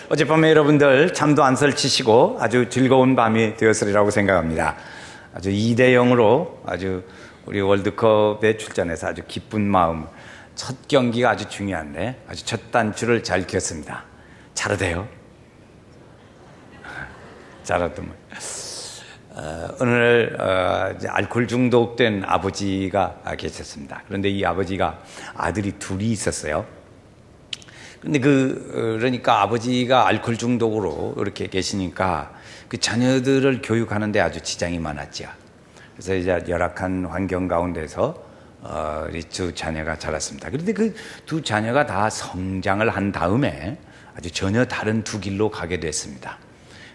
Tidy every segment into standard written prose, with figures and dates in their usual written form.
어젯밤에 여러분들 잠도 안 설치시고 아주 즐거운 밤이 되었으리라고 생각합니다. 아주 2대0으로 아주 우리 월드컵에 출전해서 아주 기쁜 마음, 첫 경기가 아주 중요한데 아주 첫 단추를 잘 켰습니다. 잘하대요. 잘하더만. 오늘 알코올 중독된 아버지가 계셨습니다. 그런데 이 아버지가 아들이 둘이 있었어요. 근데 그러니까 아버지가 알코올 중독으로 이렇게 계시니까 그 자녀들을 교육하는데 아주 지장이 많았죠. 그래서 이제 열악한 환경 가운데서 우리 두 자녀가 자랐습니다. 그런데 그 두 자녀가 다 성장을 한 다음에 아주 전혀 다른 두 길로 가게 됐습니다.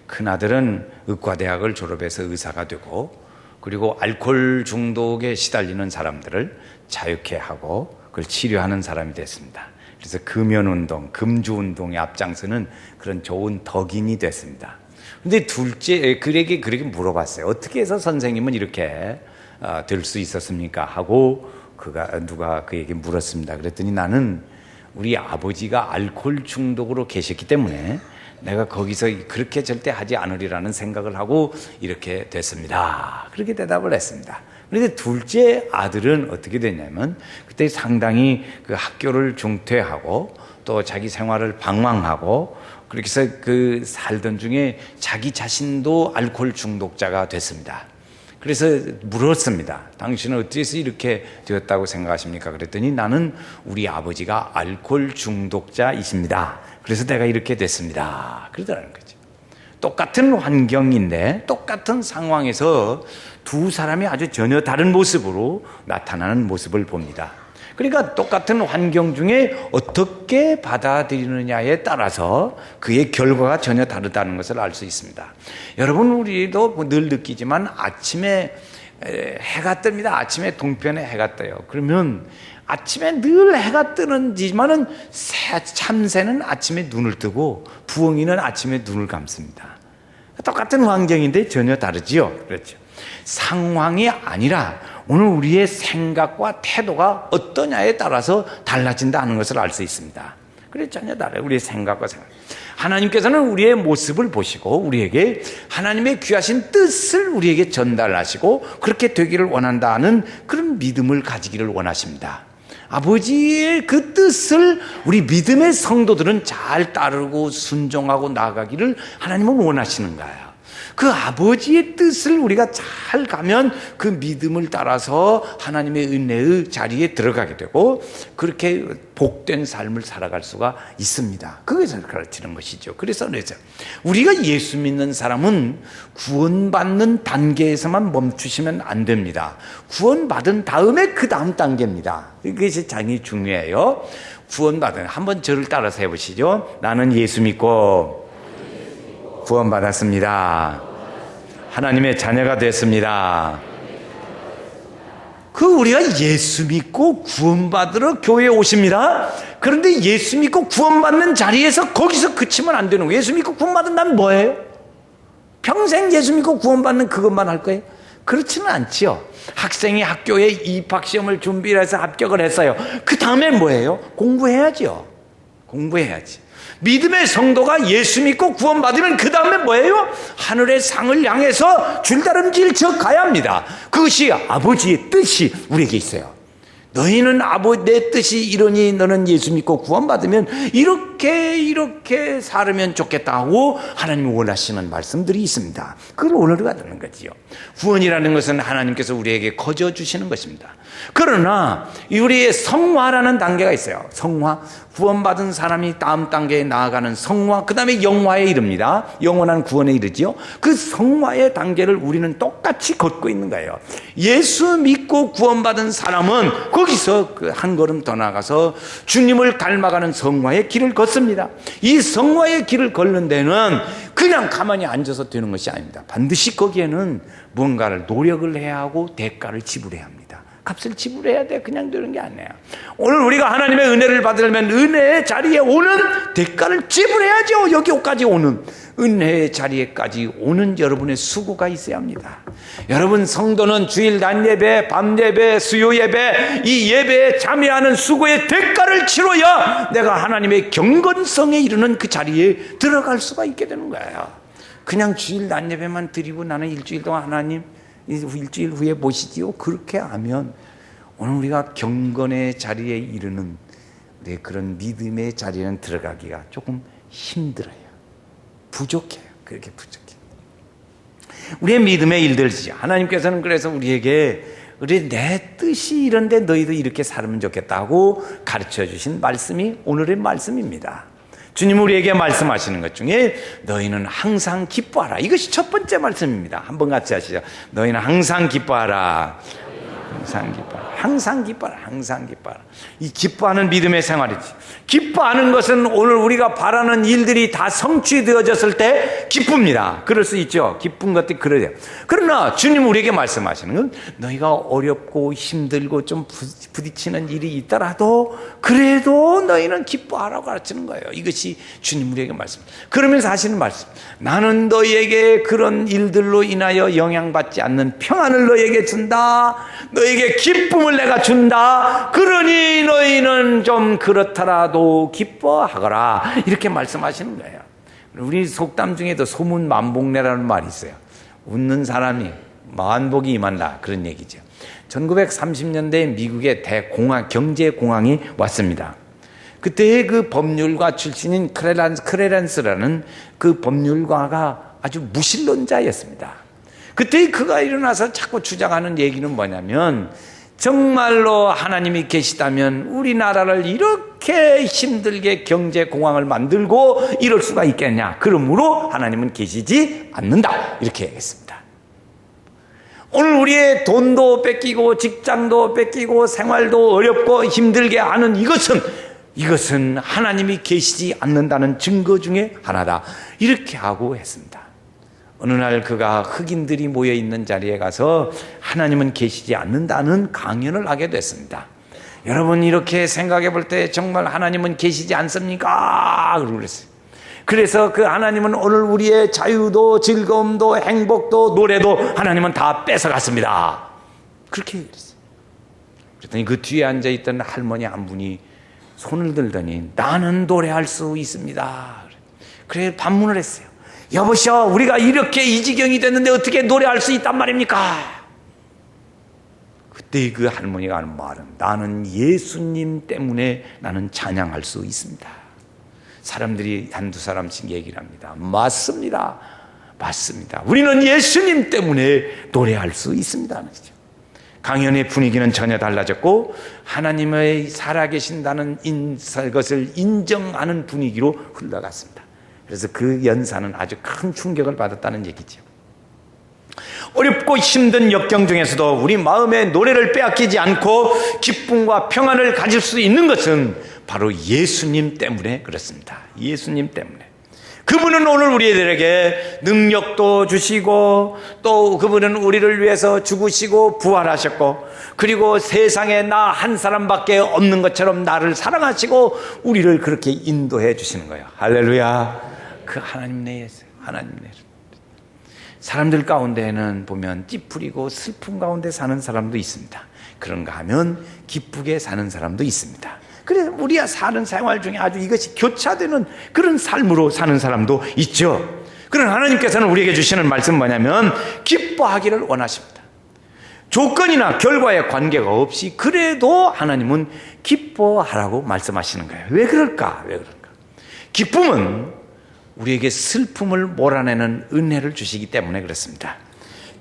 큰 아들은 의과대학을 졸업해서 의사가 되고, 그리고 알코올 중독에 시달리는 사람들을 자유케 하고 그걸 치료하는 사람이 됐습니다. 그래서 금연운동, 금주운동에 앞장서는 그런 좋은 덕인이 됐습니다. 근데 둘째, 그에게 물어봤어요. 어떻게 해서 선생님은 이렇게 될 수 있었습니까? 하고 누가 그에게 물었습니다. 그랬더니 나는 우리 아버지가 알코올 중독으로 계셨기 때문에 내가 거기서 그렇게 절대 하지 않으리라는 생각을 하고 이렇게 됐습니다. 그렇게 대답을 했습니다. 그런데 둘째 아들은 어떻게 됐냐면 그때 상당히 그 학교를 중퇴하고 또 자기 생활을 방황하고 그렇게 해서 그 살던 중에 자기 자신도 알코올 중독자가 됐습니다. 그래서 물었습니다. 당신은 어떻게 해서 이렇게 되었다고 생각하십니까? 그랬더니 나는 우리 아버지가 알코올 중독자이십니다. 그래서 내가 이렇게 됐습니다. 그러더라는 거죠. 똑같은 환경인데 똑같은 상황에서 두 사람이 아주 전혀 다른 모습으로 나타나는 모습을 봅니다. 그러니까 똑같은 환경 중에 어떻게 받아들이느냐에 따라서 그의 결과가 전혀 다르다는 것을 알 수 있습니다. 여러분, 우리도 늘 느끼지만 아침에 해가 뜹니다. 아침에 동편에 해가 떠요. 그러면 아침에 늘 해가 뜨는지만은 참새는 아침에 눈을 뜨고 부엉이는 아침에 눈을 감습니다. 똑같은 환경인데 전혀 다르지요. 그렇죠. 상황이 아니라 오늘 우리의 생각과 태도가 어떠냐에 따라서 달라진다는 것을 알 수 있습니다. 그래 전혀 달라요. 우리의 생각과 생각. 하나님께서는 우리의 모습을 보시고 우리에게 하나님의 귀하신 뜻을 우리에게 전달하시고 그렇게 되기를 원한다는 그런 믿음을 가지기를 원하십니다. 아버지의 그 뜻을 우리 믿음의 성도들은 잘 따르고 순종하고 나아가기를 하나님은 원하시는 거예요. 그 아버지의 뜻을 우리가 잘 가면 그 믿음을 따라서 하나님의 은혜의 자리에 들어가게 되고 그렇게 복된 삶을 살아갈 수가 있습니다. 그것을 가르치는 것이죠. 그래서 우리가 예수 믿는 사람은 구원받는 단계에서만 멈추시면 안 됩니다. 구원받은 다음에 그 다음 단계입니다. 이것이 굉장히 중요해요. 구원받은, 한번 저를 따라서 해보시죠. 나는 예수 믿고 구원받았습니다. 하나님의 자녀가 됐습니다. 우리가 예수 믿고 구원받으러 교회에 오십니다. 그런데 예수 믿고 구원받는 자리에서 거기서 그치면 안 되는 거예요. 예수 믿고 구원받은다면 뭐예요? 평생 예수 믿고 구원받는 그것만 할 거예요? 그렇지는 않지요. 학생이 학교에 입학시험을 준비해서 합격을 했어요. 그 다음에 뭐예요? 공부해야죠. 공부해야지. 믿음의 성도가 예수 믿고 구원받으면 그 다음에 뭐예요? 하늘의 상을 향해서 줄다름질 쳐 가야 합니다. 그것이 아버지의 뜻이 우리에게 있어요. 너희는 내 뜻이 이러니 너는 예수 믿고 구원받으면 이렇게 살으면 좋겠다 하고 하나님이 원하시는 말씀들이 있습니다. 그걸 오늘가 되는 거지요. 구원이라는 것은 하나님께서 우리에게 거저 주시는 것입니다. 그러나 우리의 성화라는 단계가 있어요. 성화, 구원받은 사람이 다음 단계에 나아가는 성화, 그 다음에 영화에 이릅니다. 영원한 구원에 이르지요. 그 성화의 단계를 우리는 똑같이 걷고 있는 거예요. 예수 믿고 구원받은 사람은 거기서 한 걸음 더 나가서 주님을 닮아가는 성화의 길을 걷습니다. 이 성화의 길을 걷는 데는 그냥 가만히 앉아서 되는 것이 아닙니다. 반드시 거기에는 뭔가를 노력을 해야 하고 대가를 지불해야 합니다. 값을 지불해야 돼. 그냥 되는 게 아니에요. 오늘 우리가 하나님의 은혜를 받으려면 은혜의 자리에 오는 대가를 지불해야죠. 여기까지 오는 은혜의 자리에까지 오는 여러분의 수고가 있어야 합니다. 여러분 성도는 주일 낮 예배, 밤 예배, 수요 예배, 이 예배에 참여하는 수고의 대가를 치러야 내가 하나님의 경건성에 이르는 그 자리에 들어갈 수가 있게 되는 거예요. 그냥 주일 낮 예배만 드리고 나는 일주일 동안 하나님 일주일 후에 보시지요. 그렇게 하면 오늘 우리가 경건의 자리에 이르는 우리의 그런 믿음의 자리에는 들어가기가 조금 힘들어요. 부족해요. 그렇게 부족해요. 우리의 믿음의 일들이죠. 하나님께서는 그래서 우리에게 내 뜻이 이런데 너희도 이렇게 살면 좋겠다고 가르쳐 주신 말씀이 오늘의 말씀입니다. 주님 우리에게 말씀하시는 것 중에 너희는 항상 기뻐하라. 이것이 첫 번째 말씀입니다. 한번 같이 하시죠. 너희는 항상 기뻐하라. 항상 기뻐하라. 항상 기뻐하라. 항상 기뻐하라. 이 기뻐하는 믿음의 생활이지. 기뻐하는 것은 오늘 우리가 바라는 일들이 다 성취되어졌을 때 기쁩니다. 그럴 수 있죠. 기쁜 것들이 그래요. 그러나 주님 우리에게 말씀하시는 건 너희가 어렵고 힘들고 좀 부딪히는 일이 있더라도 그래도 너희는 기뻐하라고 가르치는 거예요. 이것이 주님 우리에게 말씀. 그러면서 하시는 말씀. 나는 너희에게 그런 일들로 인하여 영향받지 않는 평안을 너희에게 준다. 너희에게 기쁨을 내가 준다. 그러니 너희는 좀 그렇더라도 기뻐하거라. 이렇게 말씀하시는 거예요. 우리 속담 중에도 소문만복내라는 말이 있어요. 웃는 사람이 만복이 임한다. 그런 얘기죠. 1930년대에 미국의 대공황, 경제공황이 왔습니다. 그때 그 법률가 출신인 크레란스라는 그 법률가가 아주 무신론자였습니다. 그때 그가 일어나서 자꾸 주장하는 얘기는 뭐냐면 정말로 하나님이 계시다면 우리나라를 이렇게 힘들게 경제 공황을 만들고 이럴 수가 있겠냐. 그러므로 하나님은 계시지 않는다. 이렇게 얘기했습니다. 오늘 우리의 돈도 뺏기고 직장도 뺏기고 생활도 어렵고 힘들게 하는 이것은 하나님이 계시지 않는다는 증거 중에 하나다. 이렇게 하고 했습니다. 어느 날 그가 흑인들이 모여있는 자리에 가서 하나님은 계시지 않는다는 강연을 하게 됐습니다. 여러분 이렇게 생각해 볼 때 정말 하나님은 계시지 않습니까? 그러고 그랬어요. 그래서 그 하나님은 오늘 우리의 자유도 즐거움도 행복도 노래도 하나님은 다 뺏어갔습니다. 그렇게 얘기했어요. 그랬더니 그 뒤에 앉아있던 할머니 한 분이 손을 들더니 나는 노래할 수 있습니다. 그래 반문을 했어요. 여보시오, 우리가 이렇게 이 지경이 됐는데 어떻게 노래할 수 있단 말입니까? 그때 그 할머니가 하는 말은 나는 예수님 때문에 나는 찬양할 수 있습니다. 사람들이 한두 사람씩 얘기를 합니다. 맞습니다. 맞습니다. 우리는 예수님 때문에 노래할 수 있습니다. 강연의 분위기는 전혀 달라졌고 하나님의 살아계신다는 것을 인정하는 분위기로 흘러갔습니다. 그래서 그 연사는 아주 큰 충격을 받았다는 얘기죠. 어렵고 힘든 역경 중에서도 우리 마음의 노래를 빼앗기지 않고 기쁨과 평안을 가질 수 있는 것은 바로 예수님 때문에 그렇습니다. 예수님 때문에. 그분은 오늘 우리들에게 능력도 주시고 또 그분은 우리를 위해서 죽으시고 부활하셨고 그리고 세상에 나 한 사람밖에 없는 것처럼 나를 사랑하시고 우리를 그렇게 인도해 주시는 거예요. 할렐루야. 그 하나님 내에서 하나님 내에서 사람들 가운데는 보면 찌푸리고 슬픔 가운데 사는 사람도 있습니다. 그런가 하면 기쁘게 사는 사람도 있습니다. 그래서 우리가 사는 생활 중에 아주 이것이 교차되는 그런 삶으로 사는 사람도 있죠. 그러나 하나님께서는 우리에게 주시는 말씀 뭐냐면 기뻐하기를 원하십니다. 조건이나 결과에 관계가 없이 그래도 하나님은 기뻐하라고 말씀하시는 거예요. 왜 그럴까? 왜 그럴까? 기쁨은 우리에게 슬픔을 몰아내는 은혜를 주시기 때문에 그렇습니다.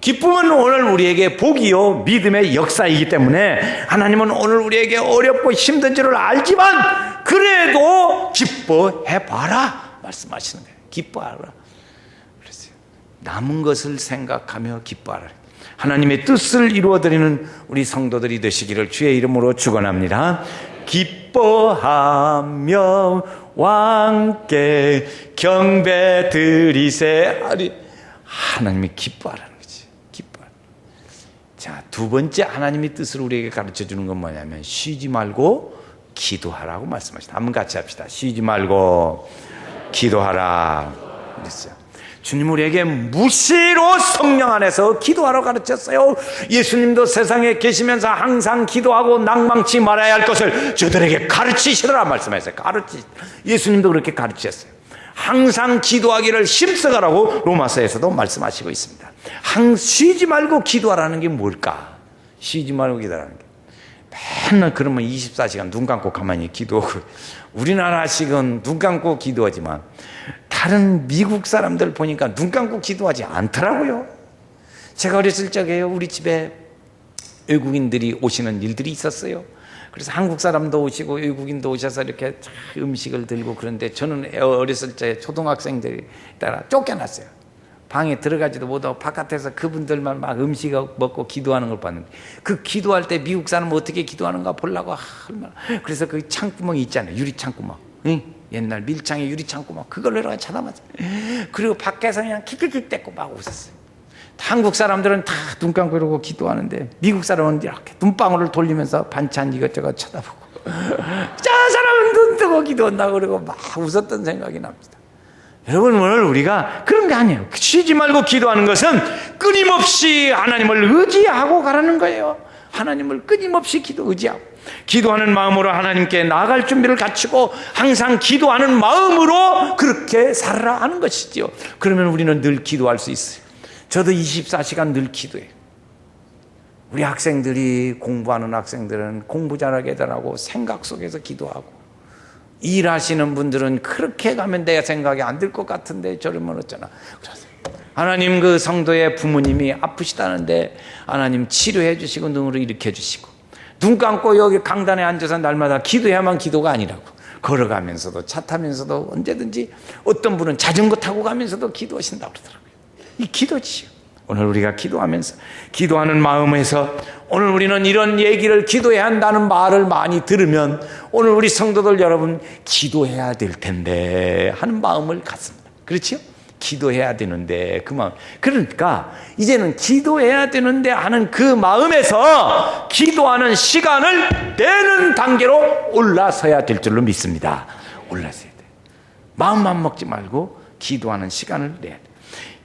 기쁨은 오늘 우리에게 복이요 믿음의 역사이기 때문에 하나님은 오늘 우리에게 어렵고 힘든 줄을 알지만 그래도 기뻐해봐라 말씀하시는 거예요. 기뻐하라. 그랬어요. 남은 것을 생각하며 기뻐하라. 하나님의 뜻을 이루어드리는 우리 성도들이 되시기를 주의 이름으로 축원합니다. 기뻐하며 왕께 경배 드리세. 하나님이 기뻐하라는 거지. 기뻐하라. 자, 두 번째 하나님의 뜻을 우리에게 가르쳐 주는 건 뭐냐면 쉬지 말고 기도하라고 말씀하시다. 한번 같이 합시다. 쉬지 말고 기도하라 그랬어요. 주님 우리에게 무시로 성령 안에서 기도하러 가르쳤어요. 예수님도 세상에 계시면서 항상 기도하고 낭망치 말아야 할 것을 저들에게 가르치시더라 말씀하셨어요. 예수님도 그렇게 가르치셨어요. 항상 기도하기를 힘써가라고 로마서에서도 말씀하시고 있습니다. 쉬지 말고 기도하라는 게 뭘까? 쉬지 말고 기도하라는 게 맨날 그러면 24시간 눈 감고 가만히 기도하고, 우리나라식은 눈 감고 기도하지만 다른 미국 사람들 보니까 눈 감고 기도하지 않더라고요. 제가 어렸을 적에요, 우리 집에 외국인들이 오시는 일들이 있었어요. 그래서 한국 사람도 오시고 외국인도 오셔서 이렇게 음식을 들고, 그런데 저는 어렸을 때 초등학생들이 따라 쫓겨났어요. 방에 들어가지도 못하고 바깥에서 그분들만 막 음식 먹고 기도하는 걸 봤는데, 그 기도할 때 미국 사람은 어떻게 기도하는가 보려고 얼마나. 그래서 그 창구멍이 있잖아요, 유리 창구멍. 응? 옛날 밀창에 유리 창구멍, 그걸 내려가 쳐다봤어요. 그리고 밖에서 그냥 킥킥킥대고 막 웃었어요. 한국 사람들은 다 눈 감고 이러고 기도하는데, 미국 사람은 이렇게 눈방울을 돌리면서 반찬 이것저것 쳐다보고 저 사람은 눈 뜨고 기도한다고 그러고 막 웃었던 생각이 납니다. 여러분, 오늘 우리가 그런 게 아니에요. 쉬지 말고 기도하는 것은 끊임없이 하나님을 의지하고 가라는 거예요. 하나님을 끊임없이 의지하고 기도하는 마음으로 하나님께 나아갈 준비를 갖추고 항상 기도하는 마음으로 그렇게 살아라 하는 것이지요. 그러면 우리는 늘 기도할 수 있어요. 저도 24시간 늘 기도해요. 우리 학생들이, 공부하는 학생들은 공부 잘하게 해달라고 생각 속에서 기도하고, 일하시는 분들은 그렇게 가면 내 생각이 안 들 것 같은데 저러면 어쩌나. 하나님, 그 성도의 부모님이 아프시다는데 하나님 치료해 주시고 눈으로 일으켜 주시고, 눈 감고 여기 강단에 앉아서 날마다 기도해야만 기도가 아니라고, 걸어가면서도 차 타면서도 언제든지, 어떤 분은 자전거 타고 가면서도 기도하신다고 그러더라고요. 이 기도지요. 오늘 우리가 기도하면서, 기도하는 마음에서, 오늘 우리는 이런 얘기를 기도해야 한다는 말을 많이 들으면 오늘 우리 성도들 여러분 기도해야 될 텐데 하는 마음을 갖습니다. 그렇죠? 기도해야 되는데 그 마음. 그러니까 이제는 기도해야 되는데 하는 그 마음에서 기도하는 시간을 내는 단계로 올라서야 될 줄로 믿습니다. 올라서야 돼. 마음만 먹지 말고 기도하는 시간을 내야 돼.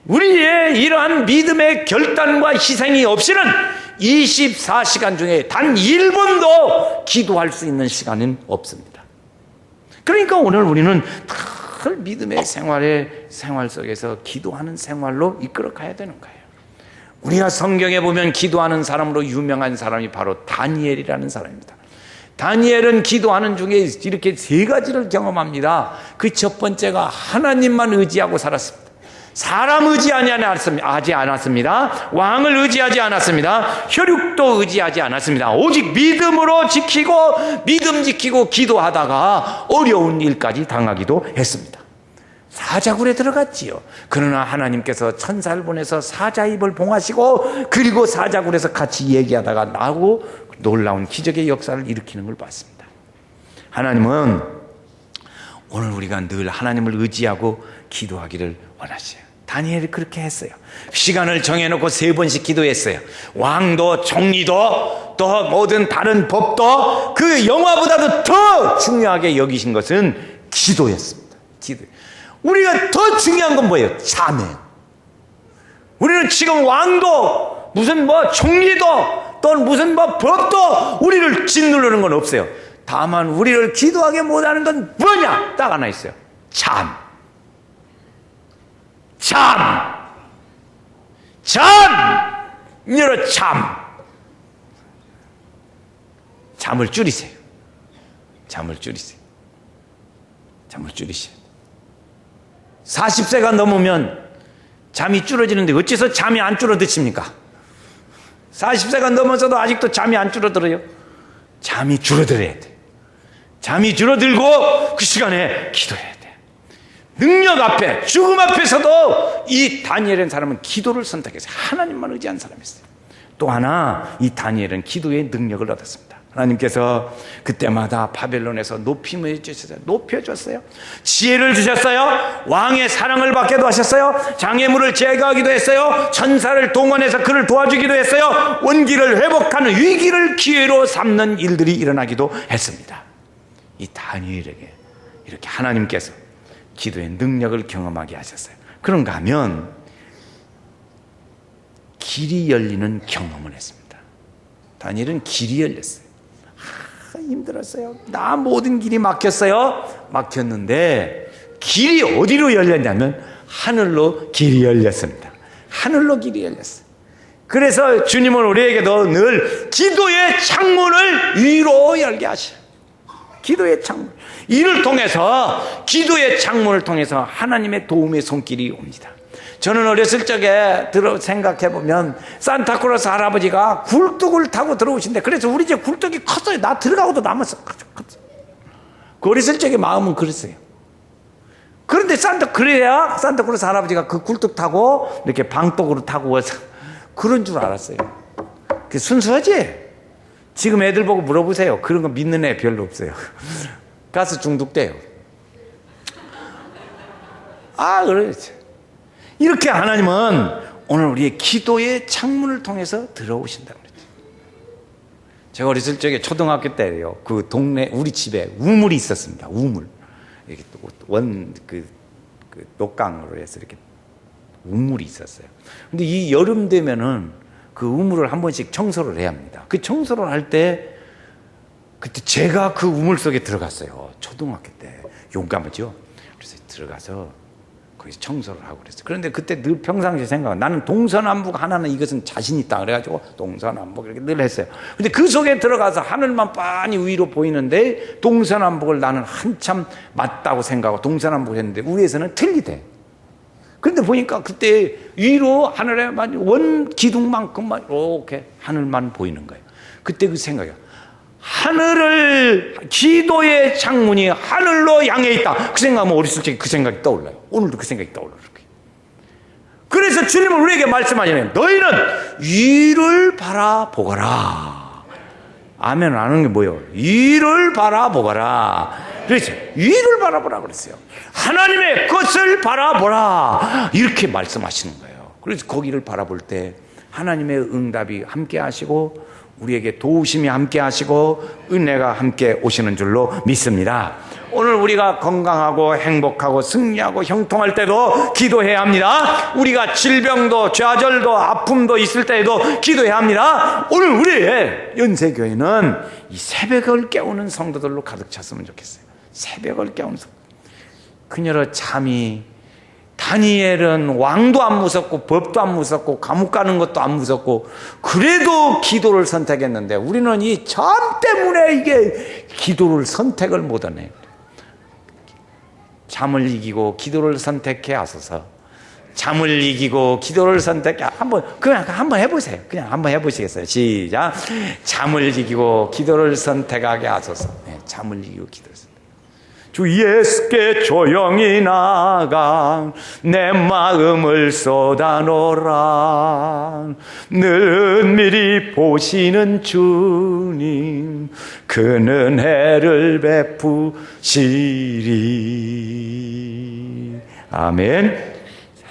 우리의 이러한 믿음의 결단과 희생이 없이는 24시간 중에 단 1분도 기도할 수 있는 시간은 없습니다. 그러니까 오늘 우리는 늘 믿음의 생활 속에서 기도하는 생활로 이끌어 가야 되는 거예요. 우리가 성경에 보면 기도하는 사람으로 유명한 사람이 바로 다니엘이라는 사람입니다. 다니엘은 기도하는 중에 이렇게 세 가지를 경험합니다. 그 첫 번째가 하나님만 의지하고 살았습니다. 사람 의지하지 않았습니다. 왕을 의지하지 않았습니다. 혈육도 의지하지 않았습니다. 오직 믿음으로 믿음 지키고 기도하다가 어려운 일까지 당하기도 했습니다. 사자굴에 들어갔지요. 그러나 하나님께서 천사를 보내서 사자 입을 봉하시고, 그리고 사자굴에서 같이 얘기하다가 나오고 놀라운 기적의 역사를 일으키는 걸 봤습니다. 하나님은 오늘 우리가 늘 하나님을 의지하고 기도하기를 원하셔요. 다니엘이 그렇게 했어요. 시간을 정해놓고 3번씩 기도했어요. 왕도 총리도 또 모든 다른 법도 그 영화보다도 더 중요하게 여기신 것은 기도였습니다. 기도. 우리가 더 중요한 건 뭐예요? 자매. 우리는 지금 왕도 무슨 총리도 또 무슨 법도 우리를 짓누르는 건 없어요. 다만 우리를 기도하게 못하는 건 뭐냐? 딱 하나 있어요. 참. 여러 잠을 줄이세요. 잠을 줄이세요. 40세가 넘으면 잠이 줄어지는데 어째서 잠이 안 줄어드십니까? 40세가 넘어서도 아직도 잠이 안 줄어들어요. 잠이 줄어들어야 돼. 잠이 줄어들고 그 시간에 기도해야 돼. 능력 앞에, 죽음 앞에서도 이 다니엘이라는 사람은 기도를 선택했어요. 하나님만 의지한 사람이었어요. 또 하나, 이 다니엘은 기도의 능력을 얻었습니다. 하나님께서 그때마다 바벨론에서 높여줬어요. 지혜를 주셨어요. 왕의 사랑을 받게도 하셨어요. 장애물을 제거하기도 했어요. 천사를 동원해서 그를 도와주기도 했어요. 원기를 회복하는 위기를 기회로 삼는 일들이 일어나기도 했습니다. 이 다니엘에게 이렇게 하나님께서 기도의 능력을 경험하게 하셨어요. 그런가 하면 길이 열리는 경험을 했습니다. 다니엘은 길이 열렸어요. 힘들었어요. 나 모든 길이 막혔어요. 막혔는데 길이 어디로 열렸냐면 하늘로 길이 열렸습니다. 하늘로 길이 열렸어요. 그래서 주님은 우리에게도 늘 기도의 창문을 위로 열게 하셔요. 기도의 창문. 이를 통해서 기도의 창문을 통해서 하나님의 도움의 손길이 옵니다. 저는 어렸을 적에 생각해보면 산타클로스 할아버지가 굴뚝을 타고 들어오신대. 그래서 우리 집 굴뚝이 컸어요. 나 들어가고도 남았어. 그 어렸을 적에 마음은 그랬어요. 그런데 그래야 산타클로스 할아버지가 그 굴뚝 타고 이렇게 방독으로 타고 와서 그런 줄 알았어요. 그게 순수하지? 지금 애들 보고 물어보세요. 그런 거 믿는 애 별로 없어요. 가스 중독돼요. 그렇죠. 이렇게 하나님은 오늘 우리의 기도의 창문을 통해서 들어오신다고 그랬죠. 제가 어렸을 적에 초등학교 때요. 그 동네 우리 집에 우물이 있었습니다. 우물. 이렇게 그 녹강으로 해서 이렇게 우물이 있었어요. 근데 이 여름 되면은 그 우물을 한 번씩 청소를 해야 합니다. 그 청소를 할 때 그때 제가 그 우물 속에 들어갔어요. 초등학교 때. 용감하죠. 그래서 들어가서 거기서 청소를 하고 그랬어요. 그런데 그때 늘 평상시에 생각은 나는 동서남북 하나는 이것은 자신 있다 그래가지고 동서남북 이렇게 늘 했어요. 근데 그 속에 들어가서 하늘만 빤히 위로 보이는데 동서남북을 나는 한참 맞다고 생각하고 동서남북을 했는데 위에서는 틀리대. 그런데 보니까 그때 위로 하늘에 원 기둥만큼만 이렇게 하늘만 보이는 거예요. 그때 그 생각이야. 기도의 창문이 하늘로 향해 있다. 그 생각하면 어렸을 적에 그 생각이 떠올라요. 오늘도 그 생각이 떠올라요. 그래서 주님은 우리에게 말씀하시네요. 너희는 위를 바라보거라. 아멘 안 하는 게 뭐예요? 위를 바라보거라. 그렇죠. 위를 바라보라 그랬어요. 하나님의 것을 바라보라. 이렇게 말씀하시는 거예요. 그래서 거기를 바라볼 때 하나님의 응답이 함께 하시고 우리에게 도우심이 함께 하시고 은혜가 함께 오시는 줄로 믿습니다. 오늘 우리가 건강하고 행복하고 승리하고 형통할 때도 기도해야 합니다. 우리가 질병도 좌절도 아픔도 있을 때에도 기도해야 합니다. 오늘 우리의 연세교회는 이 새벽을 깨우는 성도들로 가득 찼으면 좋겠어요. 새벽을 깨우는 성도. 그녀의 잠이 다니엘은 왕도 안 무섭고 법도 안 무섭고 감옥 가는 것도 안 무섭고 그래도 기도를 선택했는데 우리는 이 잠 때문에 이게 기도를 선택을 못하네요. 잠을 이기고 기도를 선택해 하소서. 잠을 이기고 기도를 선택해 그냥 한번 해보세요. 그냥 한번 해보시겠어요? 시작. 잠을 이기고 기도를 선택하게 하소서. 네, 잠을 이기고 기도를 선택. 주 예수께 조용히 나가 내 마음을 쏟아놓으라. 늘 은밀히 보시는 주님 그 은혜를 베푸시리. 아멘.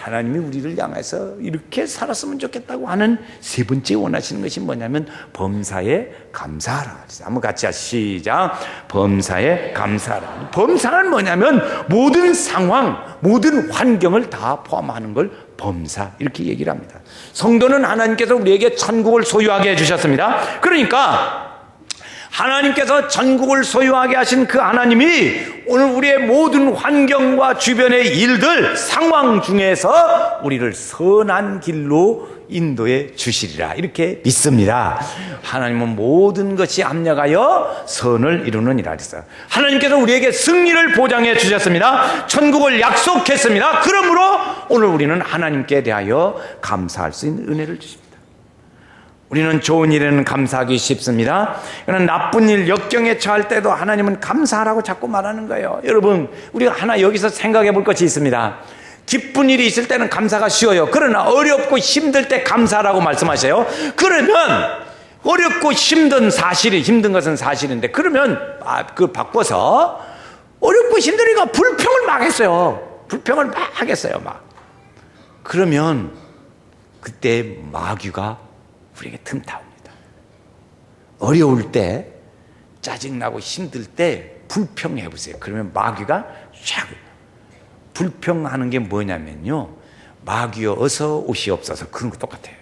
하나님이 우리를 향해서 이렇게 살았으면 좋겠다고 하는 세 번째 원하시는 것이 뭐냐면 범사에 감사하라. 한번 같이 시작. 범사에 감사하라. 범사는 뭐냐면 모든 상황, 모든 환경을 다 포함하는 걸 범사 이렇게 얘기를 합니다. 성도는 하나님께서 우리에게 천국을 소유하게 해주셨습니다. 그러니까 하나님께서 전국을 소유하게 하신 그 하나님이 오늘 우리의 모든 환경과 주변의 일들, 상황 중에서 우리를 선한 길로 인도해 주시리라 이렇게 믿습니다. 하나님은 모든 것이 합력하여 선을 이루느니라 그랬어요. 하나님께서 우리에게 승리를 보장해 주셨습니다. 천국을 약속했습니다. 그러므로 오늘 우리는 하나님께 대하여 감사할 수 있는 은혜를 주십니다. 우리는 좋은 일에는 감사하기 쉽습니다. 그러나 나쁜 일, 역경에 처할 때도 하나님은 감사하라고 자꾸 말하는 거예요. 여러분, 우리가 하나 여기서 생각해 볼 것이 있습니다. 기쁜 일이 있을 때는 감사가 쉬워요. 그러나 어렵고 힘들 때 감사하라고 말씀하세요. 그러면 어렵고 힘든 것은 사실인데, 그러면 그 바꿔서 어렵고 힘드니까 불평을 막 했어요. 불평을 막 하겠어요, 막. 그러면 그때 마귀가 우리에게 틈타옵니다. 어려울 때, 짜증나고 힘들 때 불평해 보세요. 그러면 마귀가 샥. 불평하는 게 뭐냐면요, 마귀여 어서 오시옵소서, 그런 거 똑같아요.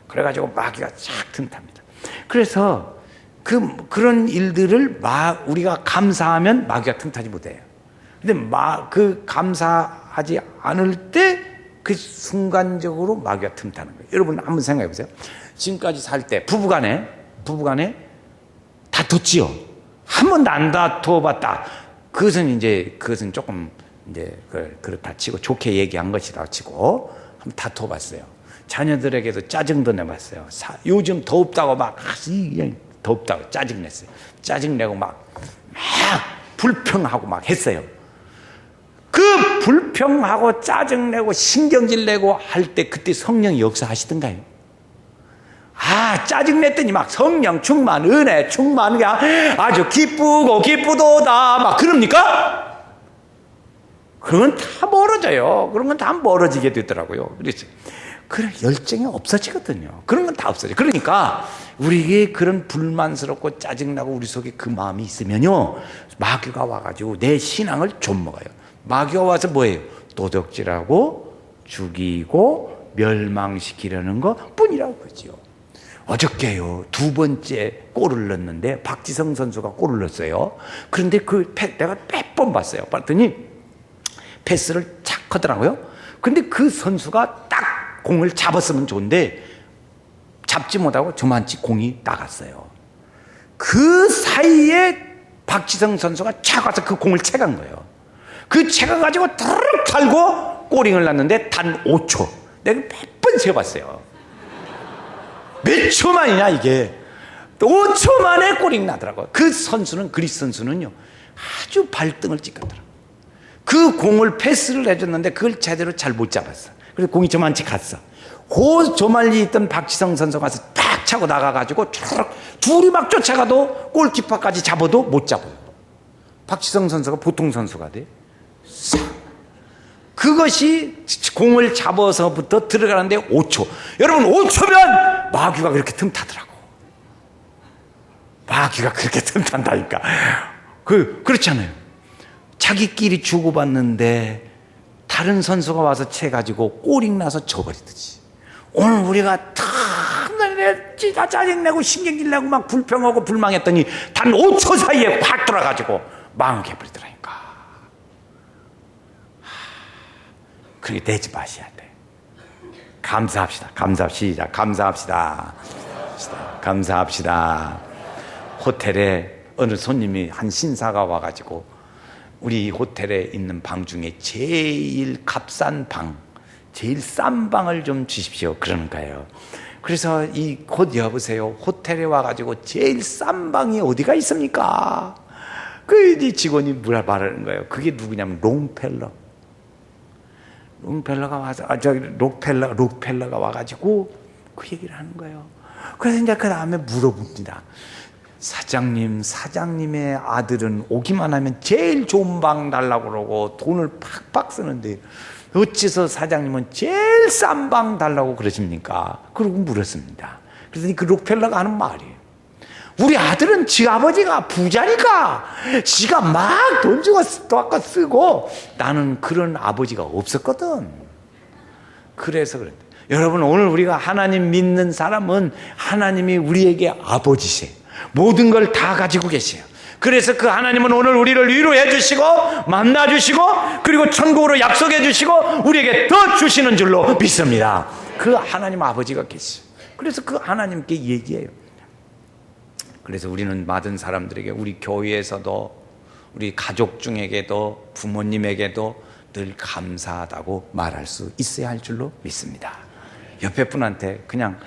그래가지고 마귀가 싹 틈탑니다. 그래서 그런 일들을 우리가 감사하면 마귀가 틈타지 못해요. 근데 감사하지 않을 때 그 순간적으로 마귀가 틈타는 거예요. 여러분 한번 생각해 보세요. 지금까지 살 때 부부간에 다퉜지요. 한 번도 안 다투어봤다. 그것은 조금 이제 그렇다 치고, 좋게 얘기한 것이라 치고 한번 다투어봤어요. 자녀들에게도 짜증도 내봤어요. 요즘 덥다고 막 덥다고 짜증냈어요. 짜증내고 막 불평하고 막 했어요. 그 불평하고 짜증내고 신경질 내고 할 때 그때 성령이 역사하시던가요? 짜증냈더니 막 성령 충만, 은혜 충만, 아주 기쁘도다 막 그럽니까? 그건 다 멀어져요. 그런 건 다 멀어지게 되더라고요. 그래서 그런 열정이 없어지거든요. 그런 건 다 없어져요. 그러니까 우리에게 그런 불만스럽고 짜증나고 우리 속에 그 마음이 있으면요, 마귀가 와가지고 내 신앙을 좀먹어요. 마귀가 와서 뭐예요? 도둑질하고 죽이고 멸망시키려는 것 뿐이라고 그러지요. 어저께요, 2번째 골을 넣었는데 박지성 선수가 골을 넣었어요. 그런데 내가 몇 번 봤어요. 봤더니 패스를 착 하더라고요. 근데 그 선수가 딱 공을 잡았으면 좋은데 잡지 못하고 저만치 공이 나갔어요. 그 사이에 박지성 선수가 착 와서 그 공을 채간 거예요. 그 채가가지고 드르륵 달고 꼬링을 났는데 단 5초. 내가 몇 번 세봤어요. 몇 초 만이냐 이게. 5초 만에 꼬링 나더라고요. 그리스 선수는요, 아주 발등을 찍었더라고요. 그 공을 패스를 해줬는데 그걸 제대로 잘 못 잡았어. 그래서 공이 저만치 갔어. 그 조말리 있던 박지성 선수가 가서 팍 차고 나가가지고 둘이 막 쫓아가도 골키퍼까지 잡아도 못 잡아요. 박지성 선수가 보통 선수가 돼. 그것이 공을 잡아서부터 들어가는데 5초. 여러분 5초면 마귀가 그렇게 틈타더라고. 마귀가 그렇게 틈탄다니까. 그렇잖아요. 자기끼리 주고받는데 다른 선수가 와서 채가지고 꼬링 나서 져버리듯이, 오늘 우리가 다 짜증내고 신경질내고 막 불평하고 불망했더니 단 5초 사이에 확 돌아가지고 망하게 버리더라니까. 그렇게 되지 마셔야 돼. 감사합시다. 시작. 감사합시다. 호텔에 어느 손님이, 한 신사가 와가지고 우리 호텔에 있는 방 중에 제일 값싼 방, 제일 싼 방을 좀 주십시오 그러는 거예요. 그래서 여보세요, 호텔에 와가지고 제일 싼 방이 어디가 있습니까? 이 직원이 말하는 거예요. 그게 누구냐면 롱펠러가 와서, 록펠러가 와가지고 그 얘기를 하는 거예요. 그래서 이제 그 다음에 물어봅니다. 사장님의 아들은 오기만 하면 제일 좋은 방 달라고 그러고 돈을 팍팍 쓰는데 어째서 사장님은 제일 싼 방 달라고 그러십니까? 그러고 물었습니다. 그랬더니 그 록펠러가 하는 말이에요. 우리 아들은 지 아버지가 부자니까 지가 막 돈 주고 쓰고, 나는 그런 아버지가 없었거든. 그래서 그래. 여러분, 오늘 우리가 하나님 믿는 사람은 하나님이 우리에게 아버지세요. 모든 걸 다 가지고 계세요. 그래서 그 하나님은 오늘 우리를 위로해 주시고 만나 주시고 그리고 천국으로 약속해 주시고 우리에게 더 주시는 줄로 믿습니다. 그 하나님 아버지가 계세요. 그래서 그 하나님께 얘기해요. 그래서 우리는 많은 사람들에게, 우리 교회에서도 우리 가족 중에게도 부모님에게도 늘 감사하다고 말할 수 있어야 할 줄로 믿습니다. 옆에 분한테 그냥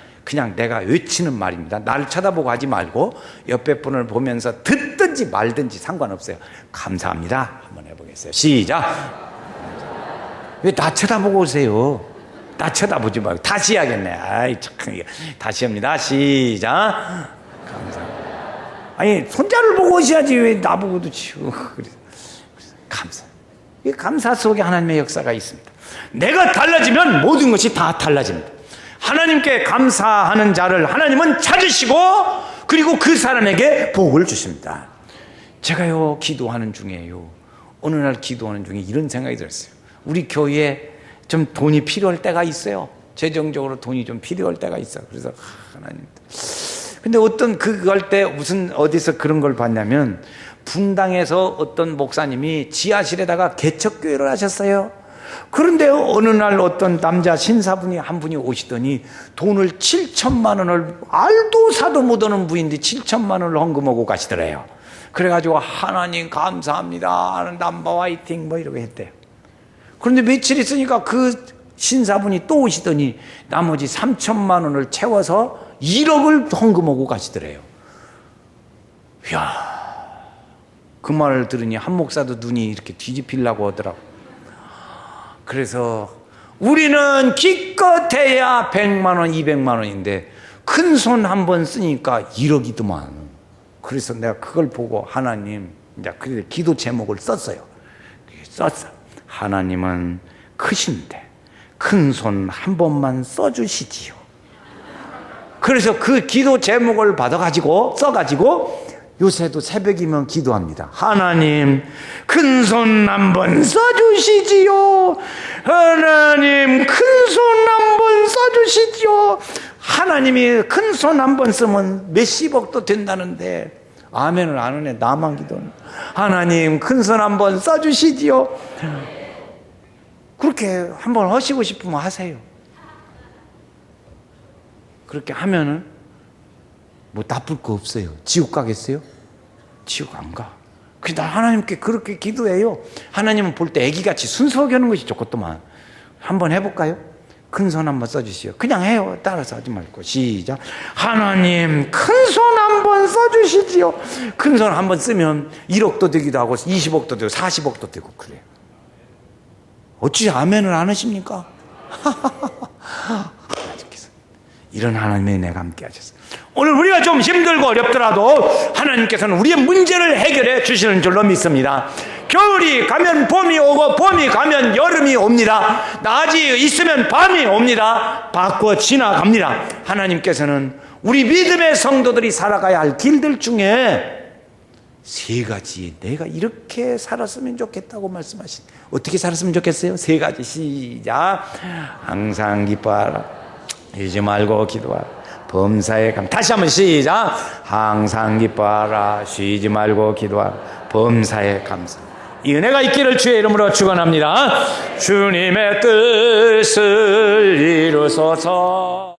내가 외치는 말입니다. 나를 쳐다보고 하지 말고 옆에 분을 보면서 듣든지 말든지 상관없어요. 감사합니다. 한번 해보겠어요. 시작. 왜 나 쳐다보고 오세요? 나 쳐다보지 말고. 다시 해야겠네. 다시 합니다. 시작. 아니, 손자를 보고 오셔야지 왜 나보고도 치우. 그래서 감사. 이 감사 속에 하나님의 역사가 있습니다. 내가 달라지면 모든 것이 다 달라집니다. 하나님께 감사하는 자를 하나님은 찾으시고 그리고 그 사람에게 복을 주십니다. 제가요, 기도하는 중에요, 어느 날 기도하는 중에 이런 생각이 들었어요. 우리 교회에 좀 돈이 필요할 때가 있어요. 재정적으로 돈이 좀 필요할 때가 있어요. 그래서 하나님, 근데 어떤 그할 때 무슨 어디서 그런 걸 봤냐면, 분당에서 어떤 목사님이 지하실에다가 개척교회를 하셨어요. 그런데 어느 날 어떤 남자 신사분이 한 분이 오시더니 돈을 7천만 원을, 알도 사도 못하는 분인데 7천만 원을 헌금하고 가시더래요. 그래가지고 하나님 감사합니다, 남바 화이팅 뭐 이러고 했대요. 그런데 며칠 있으니까 그 신사분이 또 오시더니 나머지 3천만 원을 채워서 1억을 헌금하고 가시더래요. 이야, 그 말을 들으니 한 목사도 눈이 이렇게 뒤집히려고 하더라고. 그래서 우리는 기껏해야 100만 원, 200만 원인데 큰 손 한 번 쓰니까 1억이더만. 그래서 내가 그걸 보고 하나님, 이제 그 기도 제목을 썼어요. 썼어. 하나님은 크신데 큰 손 한 번만 써주시지요. 그래서 그 기도 제목을 써가지고 요새도 새벽이면 기도합니다. 하나님, 큰 손 한번 써주시지요. 하나님, 큰 손 한번 써주시지요. 하나님이 큰 손 한번 쓰면 몇십억도 된다는데 아멘을 안 하네. 나만 기도는. 하나님, 큰 손 한번 써주시지요. 그렇게 한번 하시고 싶으면 하세요. 그렇게 하면은 뭐 나쁠 거 없어요. 지옥 가겠어요? 지옥 안 가. 그래서 하나님께 그렇게 기도해요. 하나님은 볼 때 애기같이 순수하게 하는 것이 좋겠더만. 한번 해볼까요? 큰 손 한번 써주시오. 그냥 해요. 따라서 하지 말고. 시작. 하나님, 큰 손 한번 써주시지요. 큰 손 한번 쓰면 1억도 되기도 하고 20억도 되고 40억도 되고 그래요. 어찌 아멘을 안 하십니까? 이런 하나님의 은혜가 함께 하셨어요. 오늘 우리가 좀 힘들고 어렵더라도 하나님께서는 우리의 문제를 해결해 주시는 줄로 믿습니다. 겨울이 가면 봄이 오고 봄이 가면 여름이 옵니다. 낮이 있으면 밤이 옵니다. 바꿔 지나갑니다. 하나님께서는 우리 믿음의 성도들이 살아가야 할 길들 중에 세 가지, 내가 이렇게 살았으면 좋겠다고 말씀하신, 어떻게 살았으면 좋겠어요? 세 가지. 시작. 항상 기뻐하라, 잊지 말고 기도하라, 범사에 감. 다시 한번 시작. 항상 기뻐하라, 쉬지 말고 기도하라, 범사에 감사. 이 은혜가 있기를 주의 이름으로 축원합니다. 주님의 뜻을 이루소서.